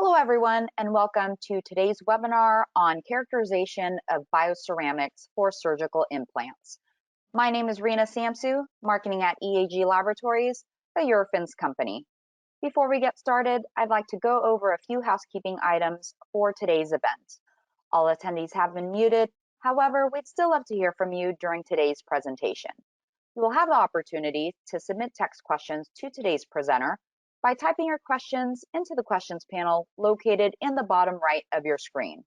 Hello, everyone, and welcome to today's webinar on characterization of bioceramics for surgical implants. My name is Rena Samsu, marketing at EAG Laboratories, the Eurofins company. Before we get started, I'd like to go over a few housekeeping items for today's event. All attendees have been muted. However, we'd still love to hear from you during today's presentation. You will have the opportunity to submit text questions to today's presenter by typing your questions into the questions panel located in the bottom right of your screen.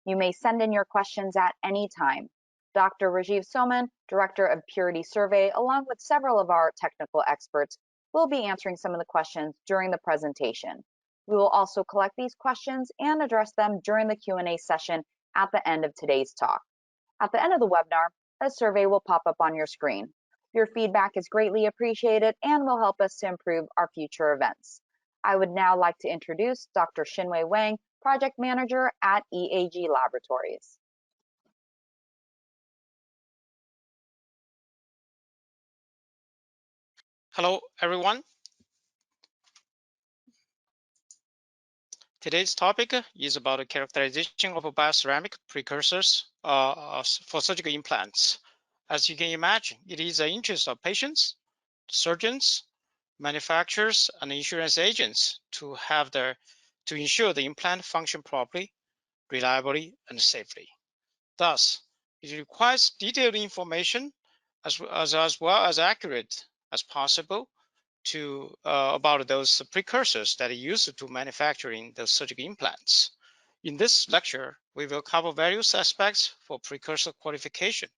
You may send in your questions at any time. Dr. Rajiv Soman, Director of Purity Survey, along with several of our technical experts, will be answering some of the questions during the presentation. We will also collect these questions and address them during the Q&A session at the end of today's talk. At the end of the webinar, a survey will pop up on your screen. Your feedback is greatly appreciated and will help us to improve our future events. I would now like to introduce Dr. Xinwei Wang, Project Manager at EAG Laboratories. Hello, everyone. Today's topic is about the characterization of bioceramic precursors for surgical implants. As you can imagine, it is the interest of patients, surgeons, manufacturers, and insurance agents to ensure the implant function properly, reliably, and safely. Thus, it requires detailed information as well as accurate as possible about those precursors that are used to manufacturing those surgical implants. In this lecture, we will cover various aspects for precursor qualification,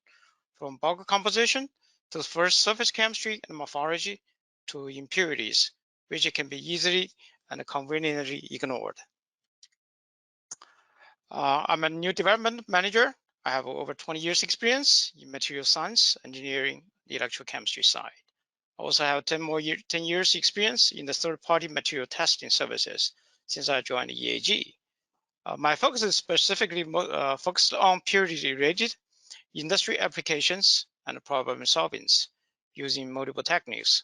from bulk composition to first surface chemistry and morphology to impurities, which can be easily and conveniently ignored. I'm a new development manager. I have over 20 years experience in material science, engineering, the electrochemistry side. I also have 10 years experience in the third-party material testing services since I joined EAG. My focus is specifically focused on purity-related industry applications and problem solvings using multiple techniques.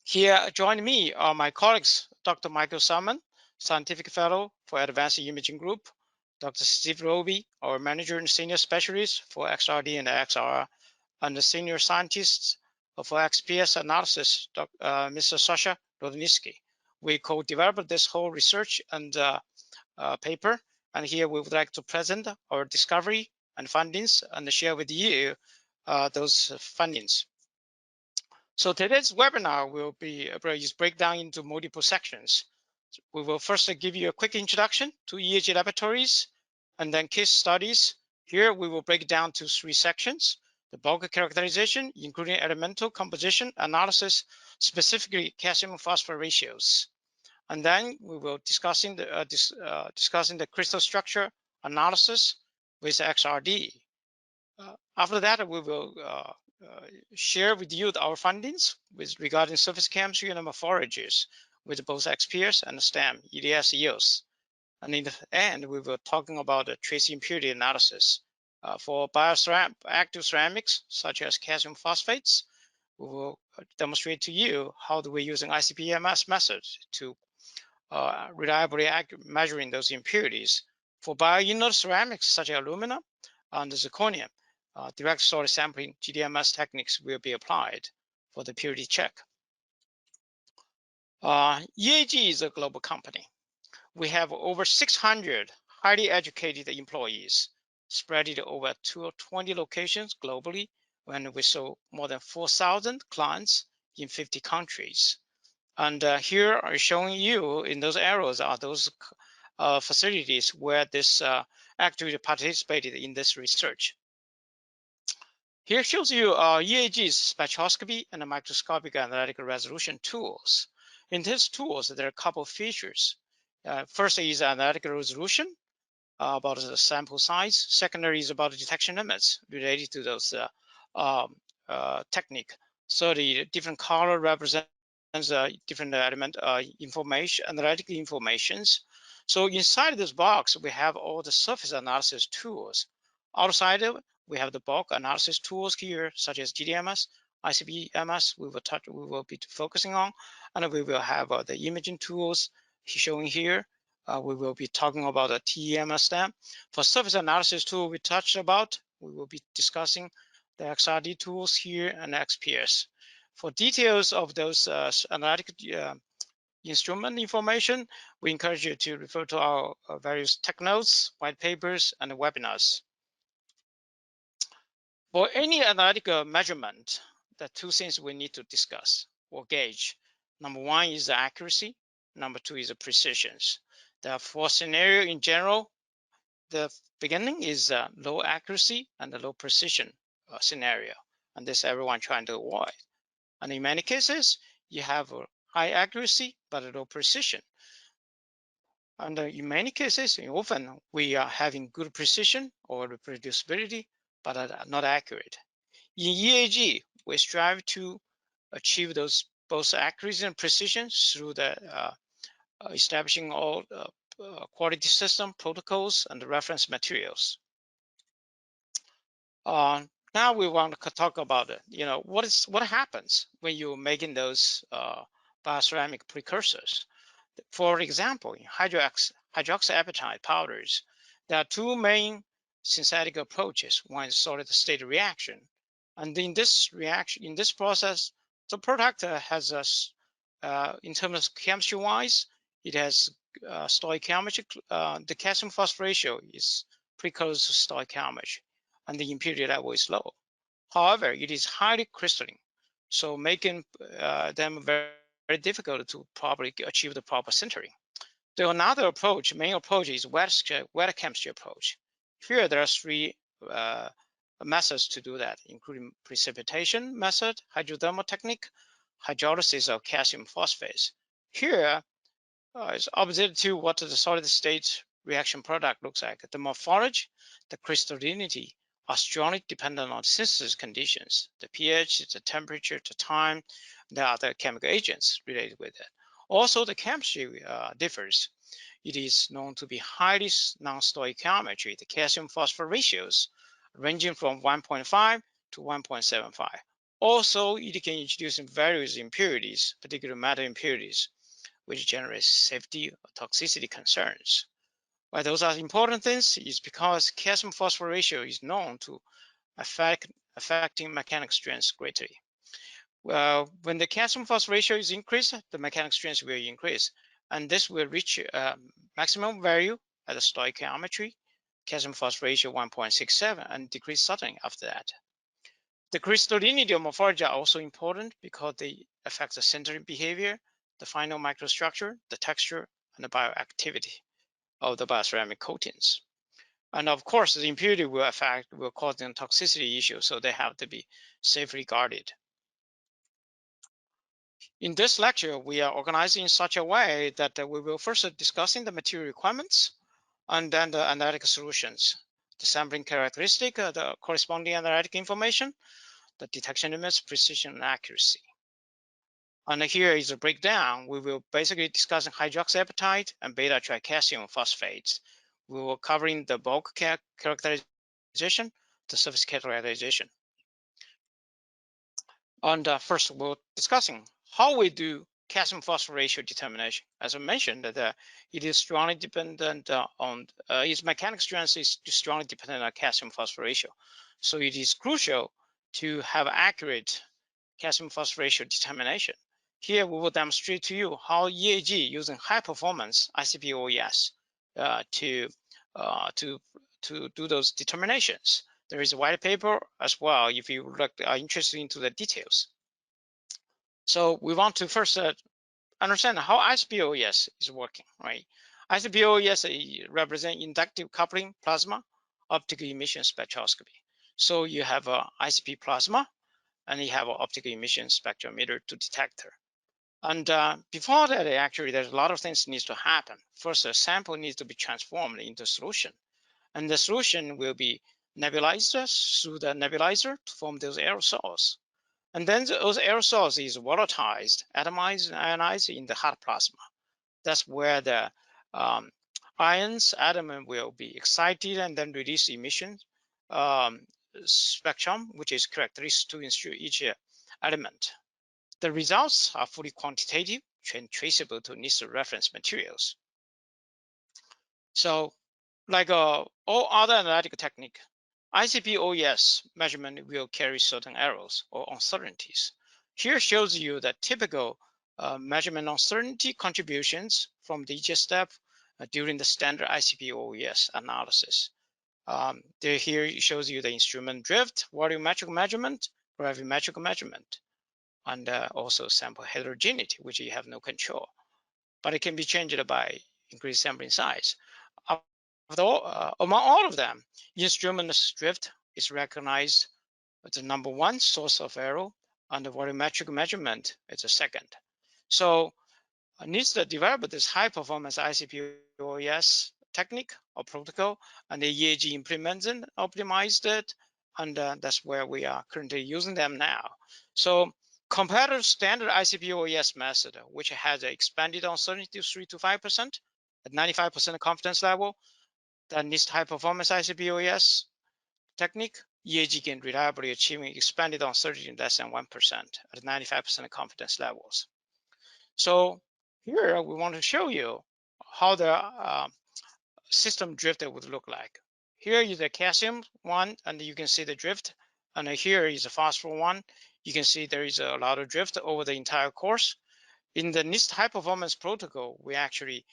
Here, joining me are my colleagues, Dr. Michael Salmon, Scientific Fellow for Advanced Imaging Group, Dr. Steve Roby, our Manager and Senior Specialist for XRD and XR, and the Senior Scientist for XPS Analysis, Mr. Sasha Rodnitsky. We co-developed this whole research and paper, and here we would like to present our discovery and findings and share with you those findings. So today's webinar is breakdown into multiple sections. We will first give you a quick introduction to EAG Laboratories and then case studies. Here we will break down to 3 sections: the bulk characterization, including elemental composition analysis, specifically calcium phosphor ratios. And then we will discussing the crystal structure analysis with XRD. After that, we will share with you our findings regarding surface chemistry and morphologies with both XPS and STEM EDS EOS. And in the end, we will talking about the trace impurity analysis for active ceramics, such as calcium phosphates. We will demonstrate to you how we're using ICP-MS methods to reliably measuring those impurities. For bioinert ceramics, such as aluminum and zirconium, direct solid sampling GDMS techniques will be applied for the purity check. EAG is a global company. We have over 600 highly educated employees spread over 20 locations globally, and we saw more than 4,000 clients in 50 countries. And here I'm showing you in those arrows are those facilities where this actually participated in this research. Here shows you EAG's spectroscopy and microscopic analytical resolution tools. In these tools, there are a couple of features. First is analytical resolution about the sample size. Secondary is about the detection limits related to those technique. So the different color represents different element information, analytical informations. So inside this box, we have all the surface analysis tools. Outside of it, we have the bulk analysis tools here, such as GDMS, ICP-MS. We will be focusing on, and we will have the imaging tools, showing here. We will be talking about the TEM step. For surface analysis tool we touched about, we will be discussing the XRD tools here and XPS. For details of those analytic instrument information, we encourage you to refer to our various tech notes, white papers, and webinars. For any analytical measurement, there are two things we need to discuss or gauge. Number one is the accuracy. Number two is the precision. There are four scenarios in general. The beginning is low accuracy and the low precision scenario, and this everyone trying to avoid. And in many cases, you have a high accuracy but a low precision. And in many cases, often we are having good precision or reproducibility, but not accurate. In EAG, we strive to achieve those both accuracy and precision through the establishing all quality system protocols and reference materials. Now we want to talk about it. What happens when you're making those bioceramic precursors. For example, in hydroxyapatite powders, there are two main synthetic approaches. One is solid state reaction, and in this process, the product has in terms of chemistry wise, it has stoichiometry. The calcium phosphate ratio is pretty close to stoichiometry, and the impurity level is low. However, it is highly crystalline, so making them very difficult to properly achieve the proper sintering. The another approach, main approach, is wet chemistry approach. Here there are three methods to do that, including precipitation method, hydrothermal technique, hydrolysis of calcium phosphates. Here is opposite to what the solid state reaction product looks like. The morphology, the crystallinity are strongly dependent on synthesis conditions, the pH, the temperature, the time, the other chemical agents related with it. Also, the chemistry differs. It is known to be highly non-stoichiometry, the calcium phosphate ratios ranging from 1.5 to 1.75. Also, it can introduce various impurities, particularly metal impurities, which generates safety or toxicity concerns. Why those are important things is because calcium phosphate ratio is known to affecting mechanical strength greatly. Well, when the calcium phosphate ratio is increased, the mechanical strength will increase, and this will reach maximum value at the stoichiometry, calcium phosphate ratio 1.67, and decrease suddenly after that. The crystallinity of morphology are also important because they affect the sintering behavior, the final microstructure, the texture, and the bioactivity of the bioceramic coatings. And of course, the impurity will cause them toxicity issues, so they have to be safely guarded. In this lecture, we are organizing in such a way that we will first discussing the material requirements and then the analytic solutions, the sampling characteristic, the corresponding analytic information, the detection limits, precision, and accuracy. And here is a breakdown. We will basically discuss hydroxyapatite and beta tricalcium phosphates. We will covering the bulk characterization, the surface characterization. And first, we're discussing how we do calcium phosphate ratio determination. As I mentioned, that it is strongly dependent on its mechanical strength is strongly dependent on calcium phosphate ratio. So it is crucial to have accurate calcium phosphate ratio determination. Here we will demonstrate to you how EAG using high performance ICP-OES to do those determinations. There is a white paper as well if you are interested into the details. So we want to first understand how ICP-OES is working, right? ICP-OES represent inductive coupling plasma optical emission spectroscopy. So you have a ICP plasma and you have an optical emission spectrometer to detector. And before that, actually, there's a lot of things needs to happen. First, a sample needs to be transformed into solution. And the solution will be nebulized through the nebulizer to form those aerosols. And then those aerosols is volatilized, atomized, and ionized in the hot plasma. That's where the ions atom will be excited and then release emission spectrum, which is characteristic to each element. The results are fully quantitative, traceable to NIST reference materials. So, like all other analytical technique, ICP OES measurement will carry certain errors or uncertainties. Here shows you the typical measurement uncertainty contributions from the each step during the standard ICP OES analysis. Here it shows you the instrument drift, volumetric measurement, gravimetric measurement, and also sample heterogeneity, which you have no control. But it can be changed by increased sampling size. Among all of them, instrument drift is recognized as the number one source of error, and the volumetric measurement is the second. So needs to develop this high performance ICP OES technique or protocol, and the EAG implements and optimized it, and that's where we are currently using them now. So compared to standard ICP OES method, which has expanded uncertainty to 3 to 5% at 95% confidence level, the NIST high performance ICP OES technique, EAG can reliably achieving expanded uncertainty in less than 1% at 95% confidence levels. So here we want to show you how the system drift would look like. Here is the calcium one, and you can see the drift. And here is the phosphor one. You can see there is a lot of drift over the entire course. In the NIST high performance protocol, we actually,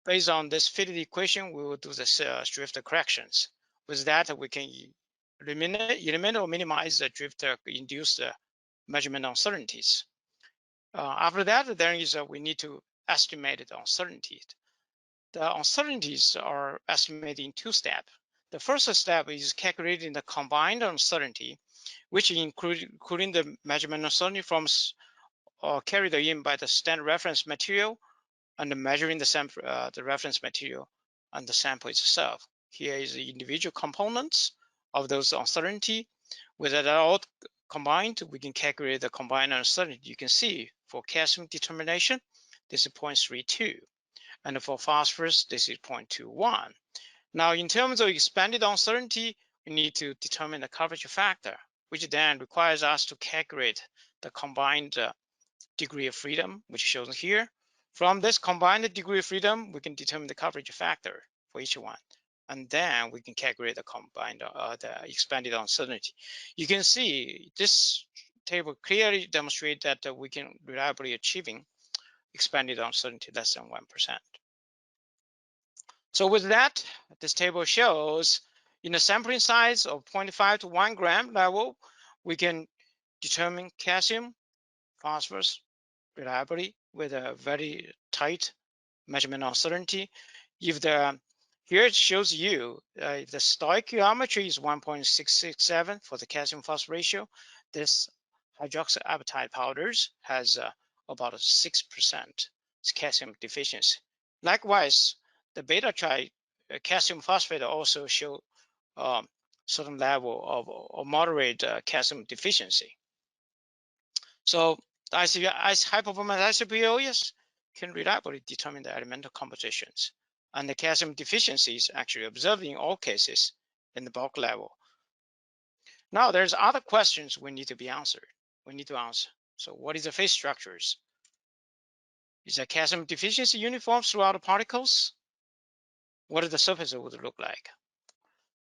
based on this fitted equation, we will do the drift corrections. With that, we can eliminate or minimize the drift induced measurement uncertainties. After that, there is we need to estimate the uncertainty. The uncertainties are estimated in two steps. The first step is calculating the combined uncertainty, which including the measurement uncertainty from carried in by the standard reference material, and measuring the sample, the reference material and the sample itself. Here is the individual components of those uncertainty. With that all combined, we can calculate the combined uncertainty. You can see for calcium determination, this is 0.32. And for phosphorus, this is 0.21. Now, in terms of expanded uncertainty, we need to determine the coverage factor, which then requires us to calculate the combined degree of freedom, which is shown here. From this combined degree of freedom, we can determine the coverage factor for each one. And then we can calculate the combined, the expanded uncertainty. You can see this table clearly demonstrates that we can reliably achieving expanded uncertainty less than 1%. So with that, this table shows in a sampling size of 0.5 to 1 gram level, we can determine calcium, phosphorus reliably with a very tight measurement uncertainty. If the here it shows you if the stoichiometry is 1.667 for the calcium phosphorus ratio, this hydroxyapatite powders has about a 6% calcium deficiency. Likewise, the beta tri calcium phosphate also show certain level of moderate calcium deficiency. So high performance ICP OES can reliably determine the elemental compositions, and the calcium deficiency is actually observed in all cases in the bulk level. Now there's other questions we need to be answered. We need to answer. So what is the phase structures? Is the calcium deficiency uniform throughout the particles? What does the surface would look like?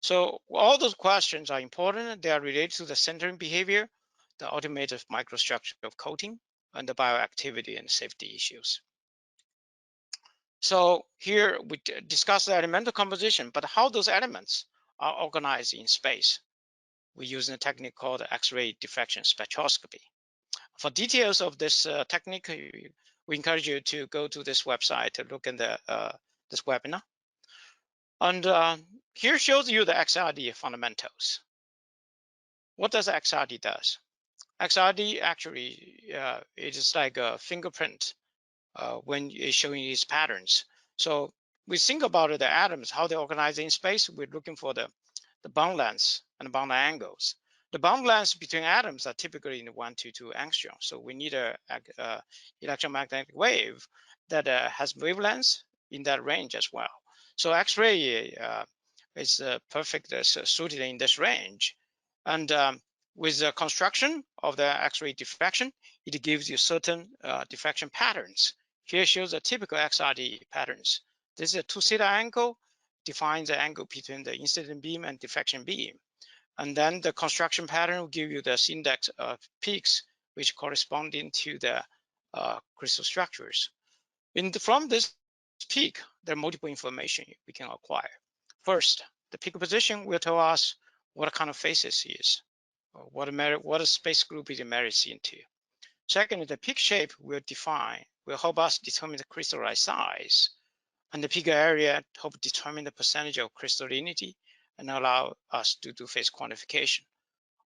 So all those questions are important. They are related to the centering behavior, the ultimate microstructure of coating, and the bioactivity and safety issues. So here we discuss the elemental composition, but how those elements are organized in space. We use a technique called X-ray diffraction spectroscopy. For details of this technique, we encourage you to go to this website to look in the this webinar. And here shows you the XRD fundamentals. What does XRD does? XRD actually it is like a fingerprint when it's showing these patterns. So we think about the atoms, how they organize in space. We're looking for the bond lengths and bond angles. The bond lengths between atoms are typically in 1 to 2 angstrom. So we need a electromagnetic wave that has wavelengths in that range as well. So X-ray is perfect suited in this range. And with the construction of the X-ray diffraction, it gives you certain diffraction patterns. Here shows a typical XRD patterns. This is a 2 theta angle, defines the angle between the incident beam and diffraction beam. And then the construction pattern will give you the index of peaks, which corresponding to the crystal structures. From this peak, there are multiple information we can acquire. First, the peak position will tell us what kind of phases it is, or what space group it merits into. Second, the peak shape will help us determine the crystallized size, and the peak area help determine the percentage of crystallinity and allow us to do phase quantification.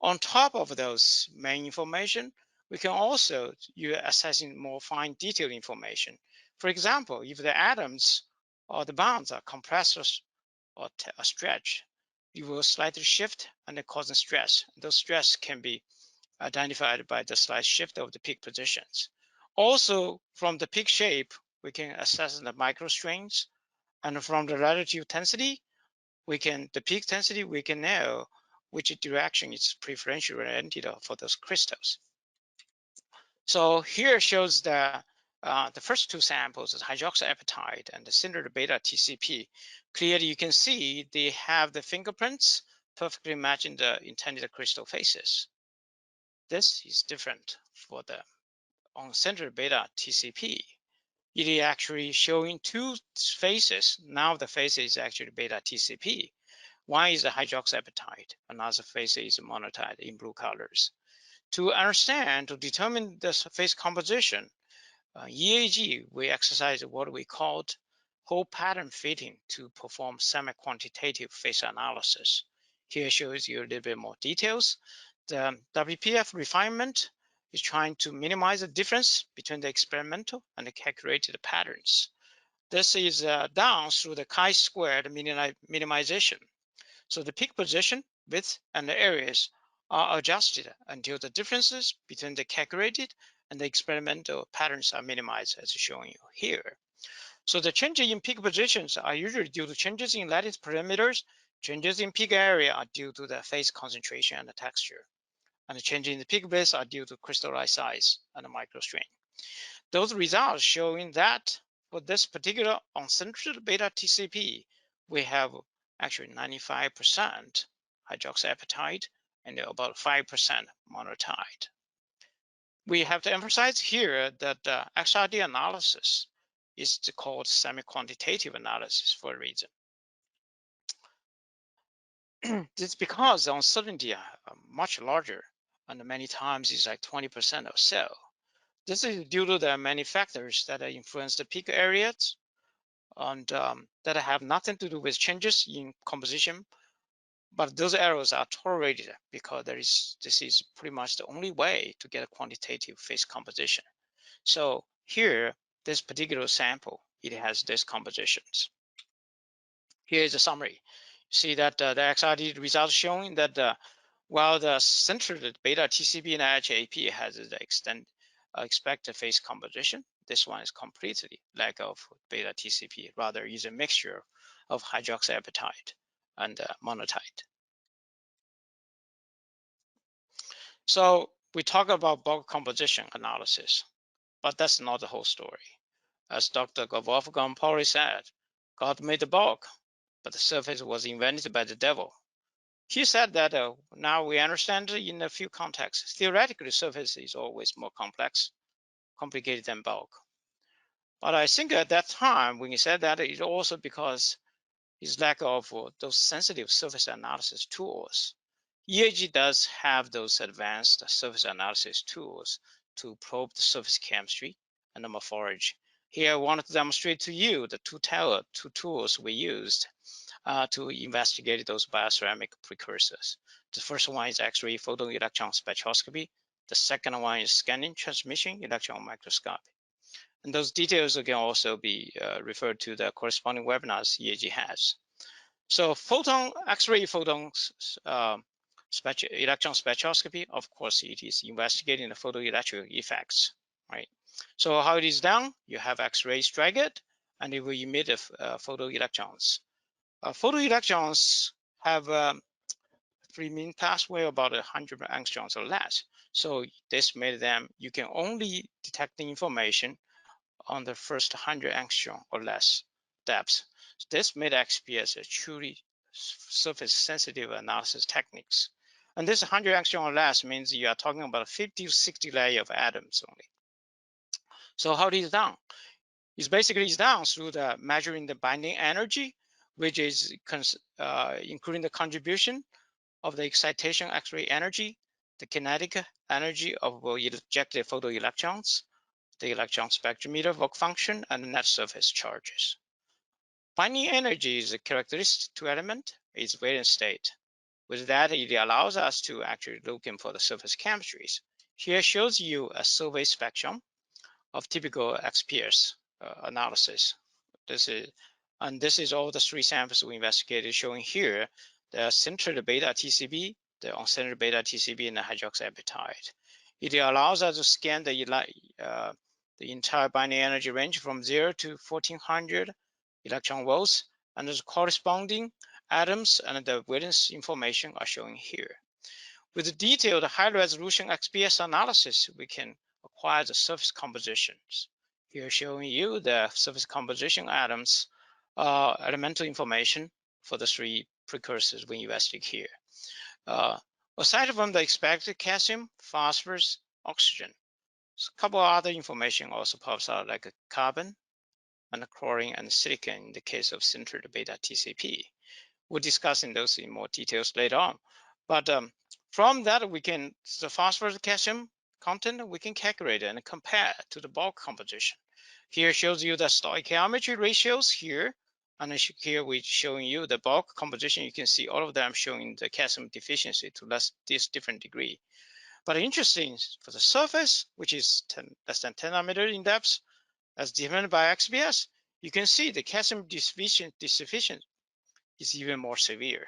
On top of those main information, we can also use assessing more fine detailed information. For example, if the atoms or the bonds are compressed or stretched, it will slightly shift and cause a stress. Those stress can be identified by the slight shift of the peak positions. Also, from the peak shape, we can assess the microstrains, and from the relative tensity, the peak density, we can know which direction is preferentially oriented for those crystals. So here shows the first two samples, the hydroxyapatite and the sintered beta TCP. Clearly, you can see they have the fingerprints perfectly matching the intended crystal faces. This is different for the sintered beta TCP. It is actually showing two faces. Now the face is actually beta TCP. One is a hydroxyapatite, another phase is monatide in blue colors. To determine this phase composition, EAG, we exercise what we called whole pattern fitting to perform semi-quantitative phase analysis. Here shows you a little bit more details. The WPF refinement is trying to minimize the difference between the experimental and the calculated patterns. This is done through the chi-squared minimization. So the peak position, width, and the areas are adjusted until the differences between the calculated and the experimental patterns are minimized, as shown here. So the changes in peak positions are usually due to changes in lattice parameters. Changes in peak area are due to the phase concentration and the texture. And the changes in the peak width are due to crystallized size and the microstrain. Those results showing that for this particular uncentered beta TCP, we have actually 95% hydroxyapatite and about 5% monatide. We have to emphasize here that the XRD analysis is called semi-quantitative analysis for a reason. This is because the uncertainty are much larger, and many times it's like 20% or so. This is due to the many factors that influence the peak areas and that have nothing to do with changes in composition, but those errors are tolerated because this is pretty much the only way to get a quantitative phase composition. So here, this particular sample, it has these compositions. Here is a summary. You see that the XRD results showing that while the centered beta TCP and HAP has the expected phase composition, this one is completely lack of beta TCP, rather is a mixture of hydroxyapatite and monatide. So we talk about bulk composition analysis, but that's not the whole story. As Dr. Wolfgang Pauli said, God made the bulk, but the surface was invented by the devil. He said that now we understand in a few contexts, theoretically surface is always more complicated than bulk. But I think at that time, when he said that, it's also because his lack of those sensitive surface analysis tools. EAG does have those advanced surface analysis tools to probe the surface chemistry and the morphology. Here, I wanted to demonstrate to you the two tools we used to investigate those bioceramic precursors. The first one is X-ray photoelectron spectroscopy. The second one is scanning transmission electron microscopy. And those details can also be referred to the corresponding webinars EAG has. So X-ray photon electron spectroscopy, of course, it is investigating the photoelectric effects, right? So how it is done, you have X-ray strike it, and it will emit photoelectrons. Photoelectrons have free mean pathway about 100 angstroms or less. So this made them, you can only detect the information on the first 100 angstrom or less depth. This made XPS a truly surface sensitive analysis techniques. And this 100 angstrom or less means you are talking about 50 to 60 layer of atoms only. So how it is done? It's basically done through the measuring the binding energy, which is including the contribution of the excitation X-ray energy, the kinetic energy of ejected photoelectrons, the electron spectrometer work function, and the net surface charges. Binding energy is a characteristic to element, its valence state. With that, it allows us to actually looking for the surface chemistries. Here shows you a survey spectrum of typical XPS analysis. This is all the 3 samples we investigated, showing here the centered beta TCB, the uncentered beta TCB, and the hydroxyapatite. It allows us to scan the entire binding energy range from 0 to 1400 electron volts, and the corresponding atoms and the valence information are shown here. With detailed high-resolution XPS analysis, we can acquire the surface compositions. Here showing you the surface composition atoms, elemental information for the 3 precursors we investigate here. Aside from the expected calcium, phosphorus, oxygen, a couple of other information also pops out, like carbon and chlorine and silicon in the case of centered beta TCP. We'll discuss those in more details later on. But from that, we can, the phosphorus calcium content, we can calculate and compare to the bulk composition. Here shows you the stoichiometry ratios here. And here we're showing you the bulk composition. You can see all of them showing the calcium deficiency to this different degree. But interesting for the surface, which is less than 10 nanometer in depth, as defined by XPS, you can see the calcium deficiency is even more severe.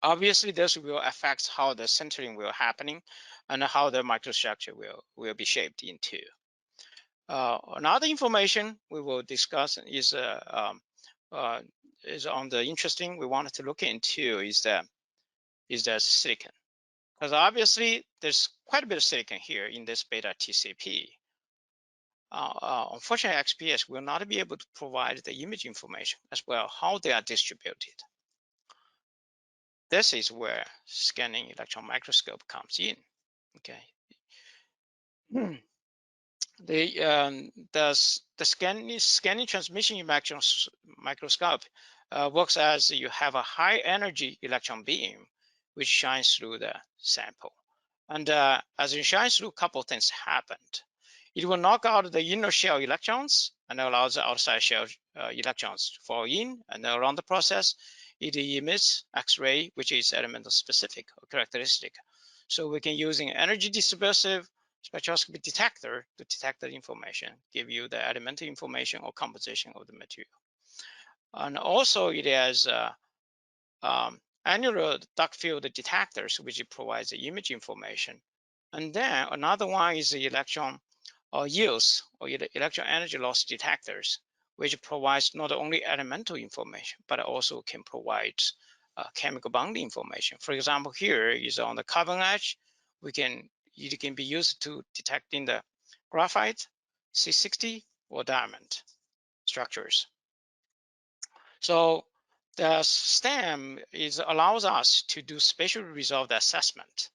Obviously, this will affect how the centering will happening and how the microstructure will be shaped into. Another information we will discuss is on the interesting we wanted to look into is the silicon, because obviously there's quite a bit of silicon here in this beta TCP. Unfortunately, XPS will not be able to provide the image information as well, how they are distributed. This is where scanning electron microscope comes in. Okay. The scanning transmission electron microscope works as you have a high energy electron beam which shines through the sample. And as it shines through, a couple of things happened. It will knock out the inner shell electrons and allows the outside shell electrons to fall in, and around the process, it emits X-ray, which is elemental specific or characteristic. So we can use an energy dispersive spectroscopy detector to detect the information, give you the elemental information or composition of the material. And also it has annular dark field detectors, which provides the image information. And then another one is the electron yields or electron energy loss detectors, which provides not only elemental information, but also can provide chemical bonding information. For example, here is on the carbon edge, it can be used to detect in the graphite, C60, or diamond structures. So the STEM allows us to do spatially resolved assessment.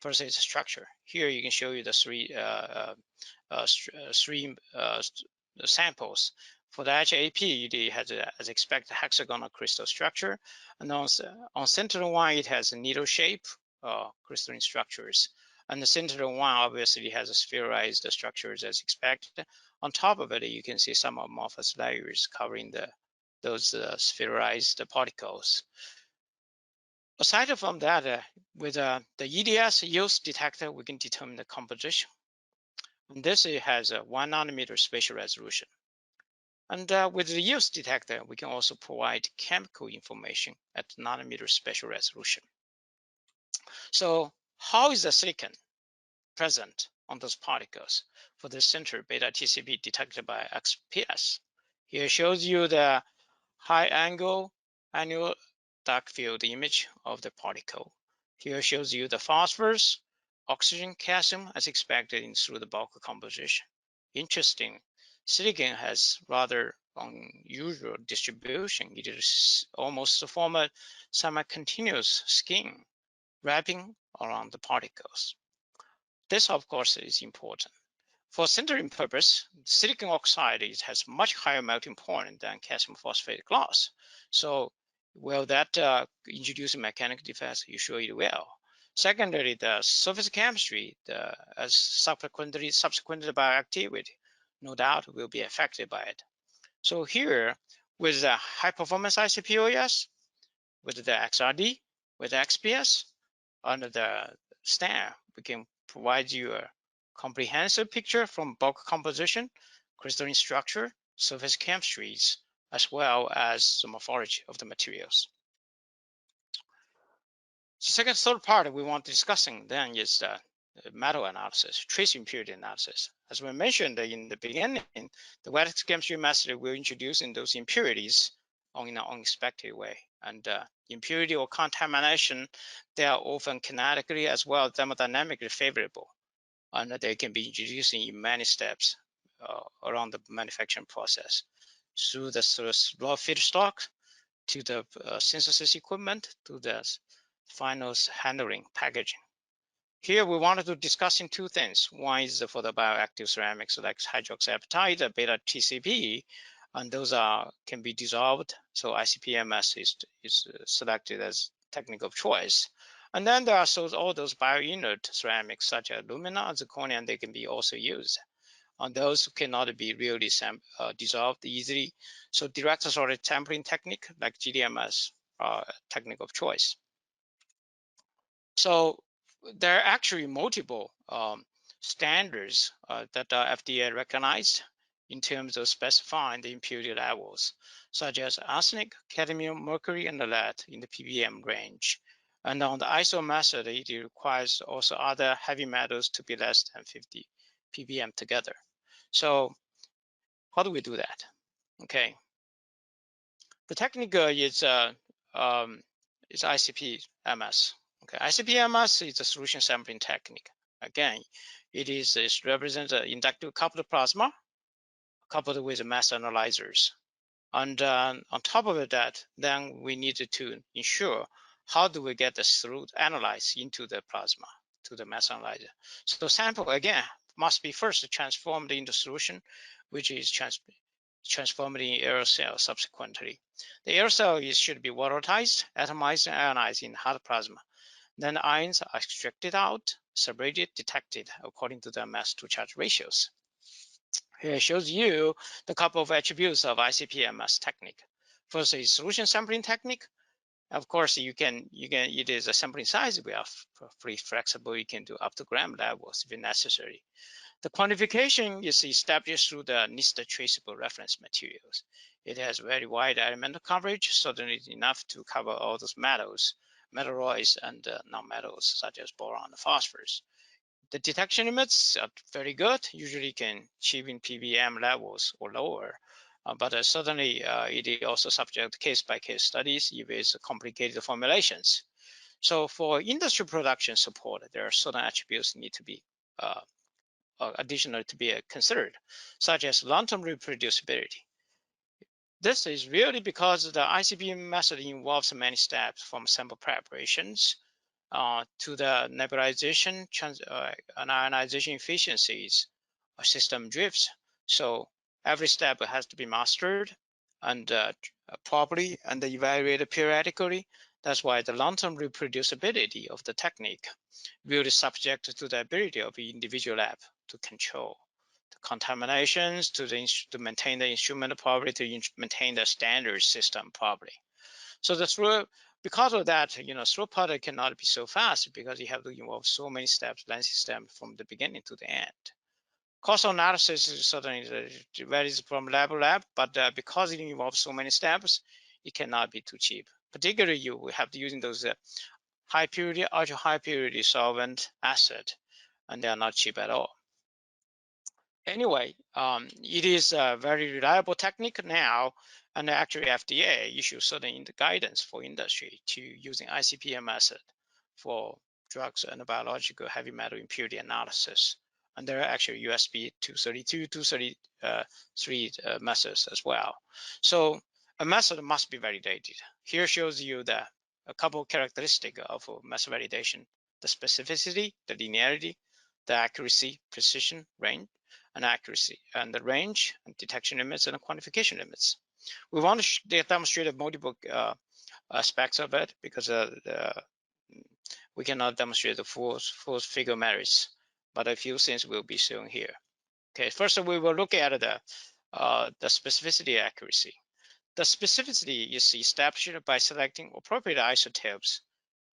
First is structure. Here you can show you the three samples. For the HAP, it has, as expected, hexagonal crystal structure, and on center one, it has a needle shape crystalline structures. And the center one obviously has a spheroidal structures as expected. On top of it, you can see some amorphous layers covering those spheroidal particles. Aside from that, with the EDS yields detector, we can determine the composition. And this has a 1 nanometer spatial resolution. And with the yields detector, we can also provide chemical information at nanometer spatial resolution. So how is the silicon present on those particles for the center beta TCP detected by XPS? Here shows you the high angle annual dark field image of the particle. Here shows you the phosphorus oxygen, calcium as expected through the bulk composition. Interesting, silicon has rather unusual distribution. It is almost form a semi-continuous skin wrapping around the particles. This, of course, is important. For sintering purpose, silicon oxide has much higher melting point than calcium phosphate glass. So will that introduce mechanical defects? You sure it will. Secondly, the surface chemistry, as subsequently bioactivity, no doubt will be affected by it. So here, with the high performance ICP-OES, with the XRD, with the XPS, under the STAR, we can provide you a comprehensive picture from bulk composition, crystalline structure, surface chemistries, as well as the morphology of the materials. The third part we want discussing then is the metal analysis, trace impurity analysis. As we mentioned in the beginning, the wet chemistry method will introduce in those impurities in an unexpected way. And impurity or contamination, they are often kinetically as well as thermodynamically favorable. And they can be introduced in many steps around the manufacturing process, through the raw feedstock, to the synthesis equipment, to the final handling, packaging. Here we wanted to discuss in two things. One is for the bioactive ceramics like hydroxyapatite, beta TCP, and those can be dissolved. So ICP-MS is selected as technique of choice. And then there are all those bioinert ceramics such as alumina, zirconia, and they can be also used. And those cannot be really dissolved easily. So direct solid tempering technique like GDMS technique of choice. So there are actually multiple standards that are FDA recognized in terms of specifying the impurity levels, such as arsenic, cadmium, mercury, and lead in the ppm range. And on the ISO method, it requires also other heavy metals to be less than 50 ppm together. So how do we do that? Okay, the technique is ICP-MS. Okay, ICP-MS is a solution sampling technique. Again, it represents an inductive coupled plasma coupled with mass analyzers. And on top of that, then we need to ensure how do we get the solute analyzed into the plasma to the mass analyzer. So sample again must be first transformed into solution, which is transformed in aerosol subsequently. The aerosol should be waterized, atomized, and ionized in hot plasma. Then the ions are extracted out, separated, detected according to the mass to charge ratios. Here shows you the couple of attributes of ICP-MS technique. First is solution sampling technique. Of course, it is a sampling size. We are pretty flexible. You can do up to gram levels if necessary. The quantification is established through the NIST traceable reference materials. It has very wide elemental coverage, certainly enough to cover all those metals, metalloids, and non-metals such as boron and phosphorus. The detection limits are very good, usually can achieve in ppm levels or lower, but certainly it is also subject to case-by-case studies if it's complicated formulations. So for industry production support, there are certain attributes need to be additional to be considered, such as long-term reproducibility. This is really because the ICP method involves many steps from sample preparations to the nebulization and ionization efficiencies, system drifts. So every step has to be mastered and properly and evaluated periodically. That's why the long-term reproducibility of the technique will be subject to the ability of the individual lab to control the contaminations, to maintain the instrument properly, to maintain the standard system properly. So because of that, throughput cannot be so fast because you have to involve so many steps, lengthy steps from the beginning to the end. Cost analysis certainly varies from lab to lab, but because it involves so many steps, it cannot be too cheap. Particularly, you will have to using those high purity, ultra high purity solvent acid, and they are not cheap at all. Anyway, it is a very reliable technique now, and actually FDA issues certain guidance for industry to using ICP method for drugs and biological heavy metal impurity analysis. And there are actually USB 232, 233 methods as well. So a method must be validated. Here shows you a couple of characteristics of method validation: the specificity, the linearity, the accuracy, precision, range, and accuracy, and the range, and detection limits, and the quantification limits. We want to demonstrate multiple aspects of it because we cannot demonstrate the full figure merits, but a few things will be shown here. Okay, first we will look at the specificity accuracy. The specificity is established by selecting appropriate isotopes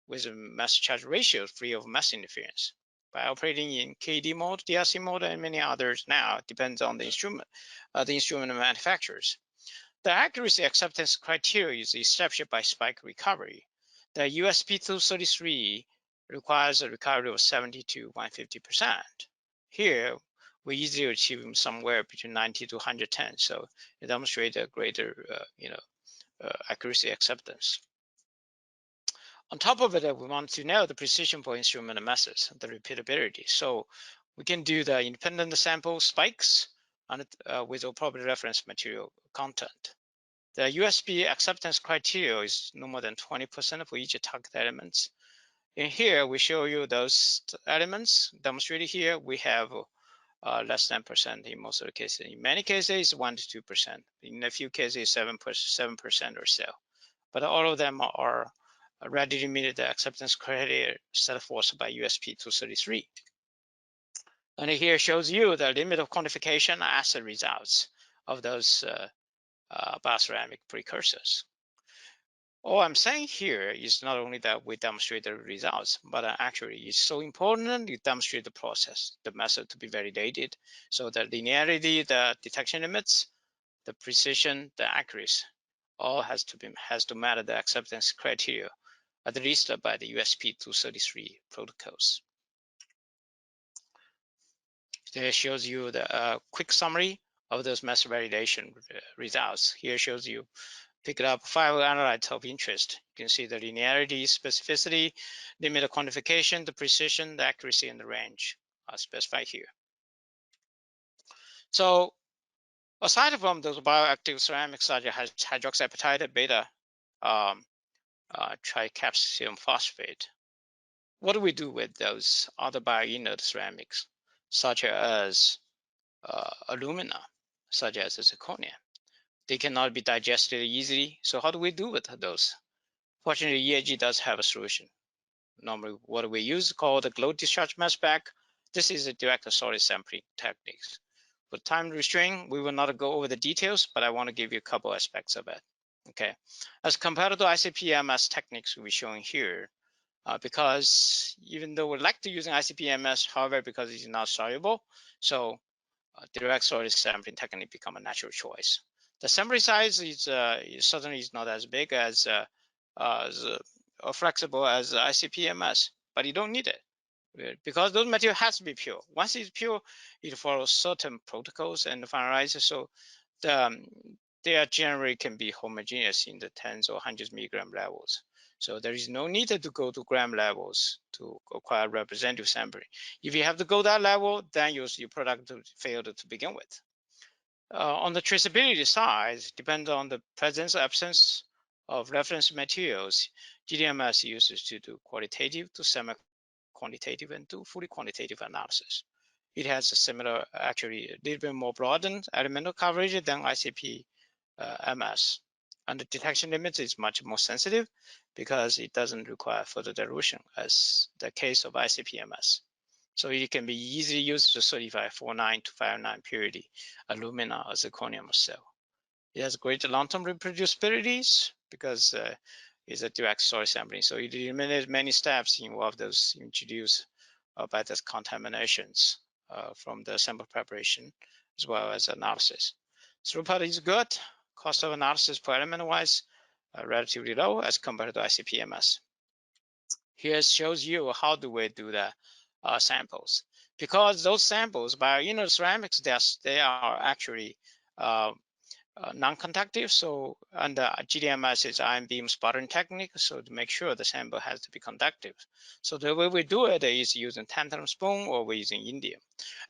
with a mass charge ratio free of mass interference. By operating in KD mode, DRC mode, and many others now, depends on the instrument manufacturers. The accuracy acceptance criteria is established by spike recovery. The USP233 requires a recovery of 70 to 150%. Here, we easily achieve somewhere between 90 to 110, so it demonstrates a greater, accuracy acceptance. On top of it, we want to know the precision for instrument methods, the repeatability. So we can do the independent sample spikes and with appropriate reference material content. The USB acceptance criteria is no more than 20% for each target elements. In here, we show you those elements demonstrated here. We have less than % in most of the cases. In many cases, 1 to 2%. In a few cases, 7% or so. But all of them are readily meet the acceptance criteria set forth by USP233. And here shows you the limit of quantification as the results of those bioceramic precursors. All I'm saying here is not only that we demonstrate the results, but actually it's so important to demonstrate the process, the method to be validated. So the linearity, the detection limits, the precision, the accuracy, all has to matter the acceptance criteria, at least by the USP233 protocols. There shows you the quick summary of those method validation results. Here shows you pick up 5 analytes of interest. You can see the linearity, specificity, limit of quantification, the precision, the accuracy, and the range are specified here. So aside from those bioactive ceramics such as hydroxyapatite, beta tricalcium phosphate, what do we do with those other bioinert ceramics, such as alumina, such as zirconia? They cannot be digested easily. So how do we do with those? Fortunately, EAG does have a solution. Normally, what we use called the glow discharge mass spec. This is a direct solid sampling techniques. For time restraint, we will not go over the details, but I want to give you a couple aspects of it. Okay, as compared to ICP-MS techniques we're showing here, because even though we like to use an ICP-MS, however, because it's not soluble, so direct solid sampling technique become a natural choice. The sampling size is certainly is not as big as or flexible as ICP-MS, but you don't need it because those material has to be pure. Once it's pure, it follows certain protocols and finalizes. So they are generally can be homogeneous in the tens or hundreds milligram levels. So there is no need to go to gram levels to acquire representative sampling. If you have to go that level, then your product failed to begin with. On the traceability side, depends on the presence or absence of reference materials. GDMS uses to do qualitative to semi-quantitative and to fully quantitative analysis. It has a similar, actually a little bit more broadened elemental coverage than ICP-MS. And the detection limit is much more sensitive because it doesn't require further dilution as the case of ICP-MS. So it can be easily used to certify 49 to 59 purity alumina or zirconium cell. It has great long-term reproducibilities because it's a direct soil sampling. So it eliminates many steps involved those introduced by the contaminations from the sample preparation as well as analysis. Throughput is good. Cost of analysis per element wise relatively low as compared to ICP-MS. Here shows you how do we do the samples, because those samples bioinert ceramics, they are actually non-conductive. So under GDMS is ion beam sputtering technique. So to make sure the sample has to be conductive. So the way we do it is using tantalum spoon or we're using indium.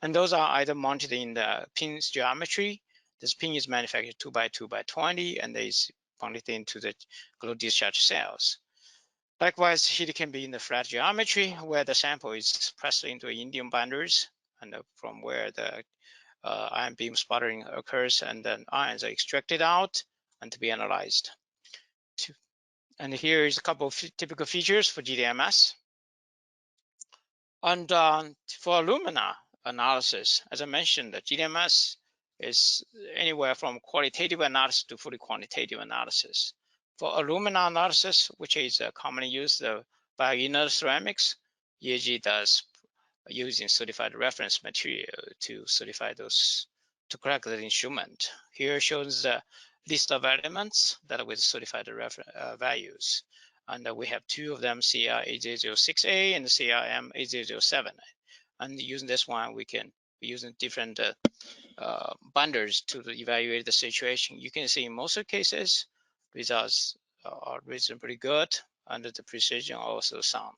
And those are either mounted in the pin's geometry. This pin is manufactured 2x2x20 and is mounted into the glow discharge cells. Likewise, heat can be in the flat geometry where the sample is pressed into indium binders and from where the ion beam sputtering occurs and then ions are extracted out and to be analyzed. And here is a couple of typical features for GDMS. And for alumina analysis, as I mentioned, the GDMS is anywhere from qualitative analysis to fully quantitative analysis. For alumina analysis, which is commonly used by inert ceramics, EAG does using certified reference material to certify those, to correct the instrument. Here shows the list of elements that are with certified values. And we have two of them, CR8006A and CRM8007. And using this one, we can be using different binders to evaluate the situation. You can see in most of the cases, results are reasonably good and the precision also sound.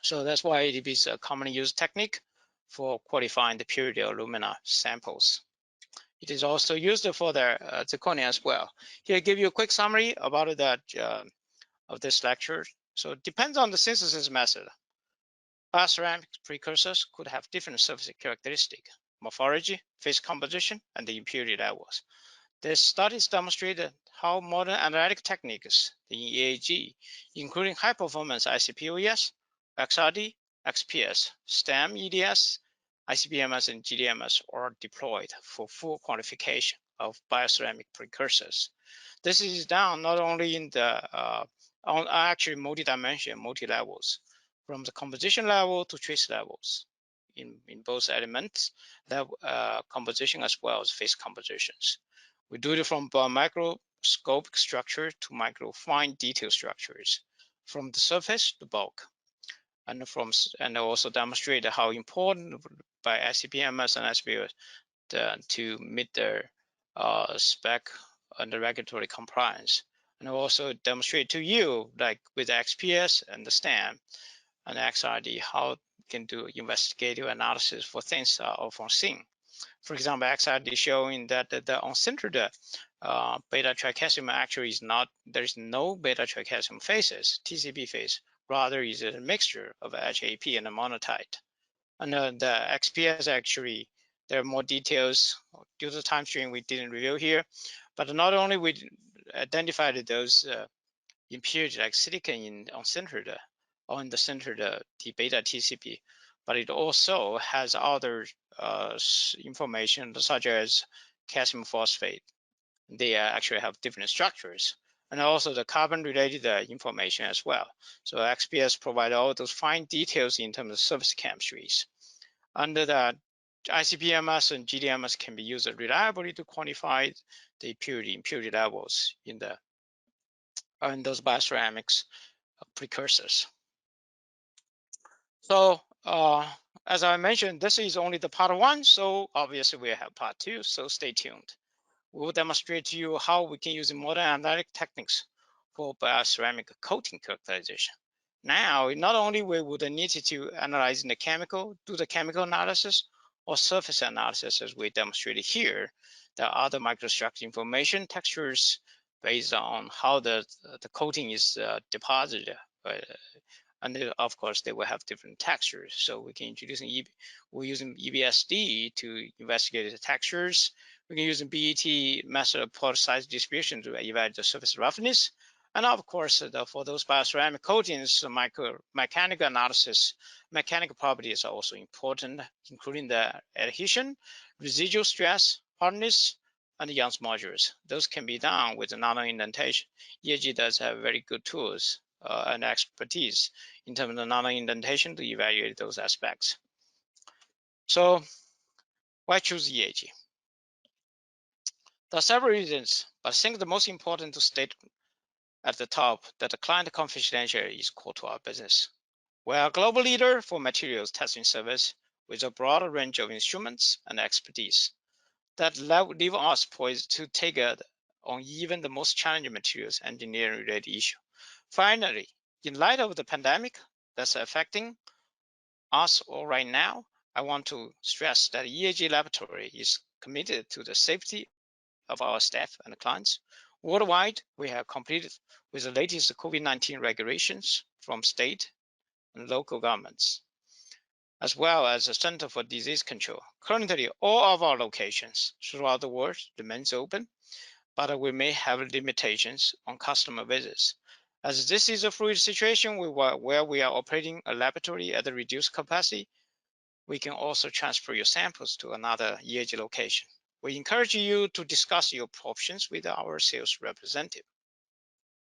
So that's why it is a commonly used technique for qualifying the purity of alumina samples. It is also used for the zirconia as well. Here I give you a quick summary about that of this lecture. So it depends on the synthesis method. Bioceramic precursors could have different surface characteristics, morphology, phase composition, and the impurity levels. The studies demonstrated how modern analytic techniques in EAG, including high-performance ICP-OES, XRD, XPS, STEM EDS, ICP-MS, and GDMS are deployed for full qualification of bioceramic precursors. This is done not only in the on actually multi-dimension, multi-levels, from the composition level to trace levels in both elements, composition as well as phase compositions. We do it from microscopic structure to micro fine detail structures, from the surface to bulk, and also demonstrate how important by ICP-MS and SPOS to meet their spec and the regulatory compliance, and also demonstrate to you, like with XPS and the STEM and XRD, how we can do investigative analysis for things unforeseen. For example, XRD showing that the uncentered beta trichasm actually is not, there is no beta trichasm phases, TCP phase, rather is a mixture of HAP and a monotite. And the XPS actually, there are more details. Due to the time stream, we didn't review here, but not only we identified those impurities like silicon in uncentered or in the centered the beta TCP, but it also has other information such as calcium phosphate. They actually have different structures, and also the carbon-related information as well. So XPS provide all those fine details in terms of surface chemistries. Under that, ICP-MS and GDMS can be used reliably to quantify the impurity levels in those bioceramics precursors. So as I mentioned, this is only the part one, so obviously we have part two, so stay tuned. We will demonstrate to you how we can use modern analytic techniques for bioceramic coating characterization. Now, not only we would need to analyze the chemical, do the chemical analysis or surface analysis as we demonstrated here, there are other microstructure information textures based on how the coating is deposited. And then, of course, they will have different textures. So we can introduce we're using EBSD to investigate the textures. We can use a BET method of pore size distribution to evaluate the surface roughness. And of course, for those bioceramic coatings, mechanical analysis, mechanical properties are also important, including the adhesion, residual stress, hardness, and Young's modulus. Those can be done with nano indentation. EAG does have very good tools and expertise in terms of nano indentation to evaluate those aspects. So why choose EAG? There are several reasons, but I think the most important to state at the top that the client confidentiality is core to our business. We are a global leader for materials testing service with a broad range of instruments and expertise. that leave us poised to take on even the most challenging materials engineering related issue. Finally, in light of the pandemic that's affecting us all right now, I want to stress that EAG Laboratory is committed to the safety of our staff and clients. Worldwide, we have completed with the latest COVID-19 regulations from state and local governments, as well as the Center for Disease Control. Currently, all of our locations throughout the world remains open, but we may have limitations on customer visits. As this is a fluid situation where we are operating a laboratory at a reduced capacity, we can also transfer your samples to another EAG location. We encourage you to discuss your options with our sales representative.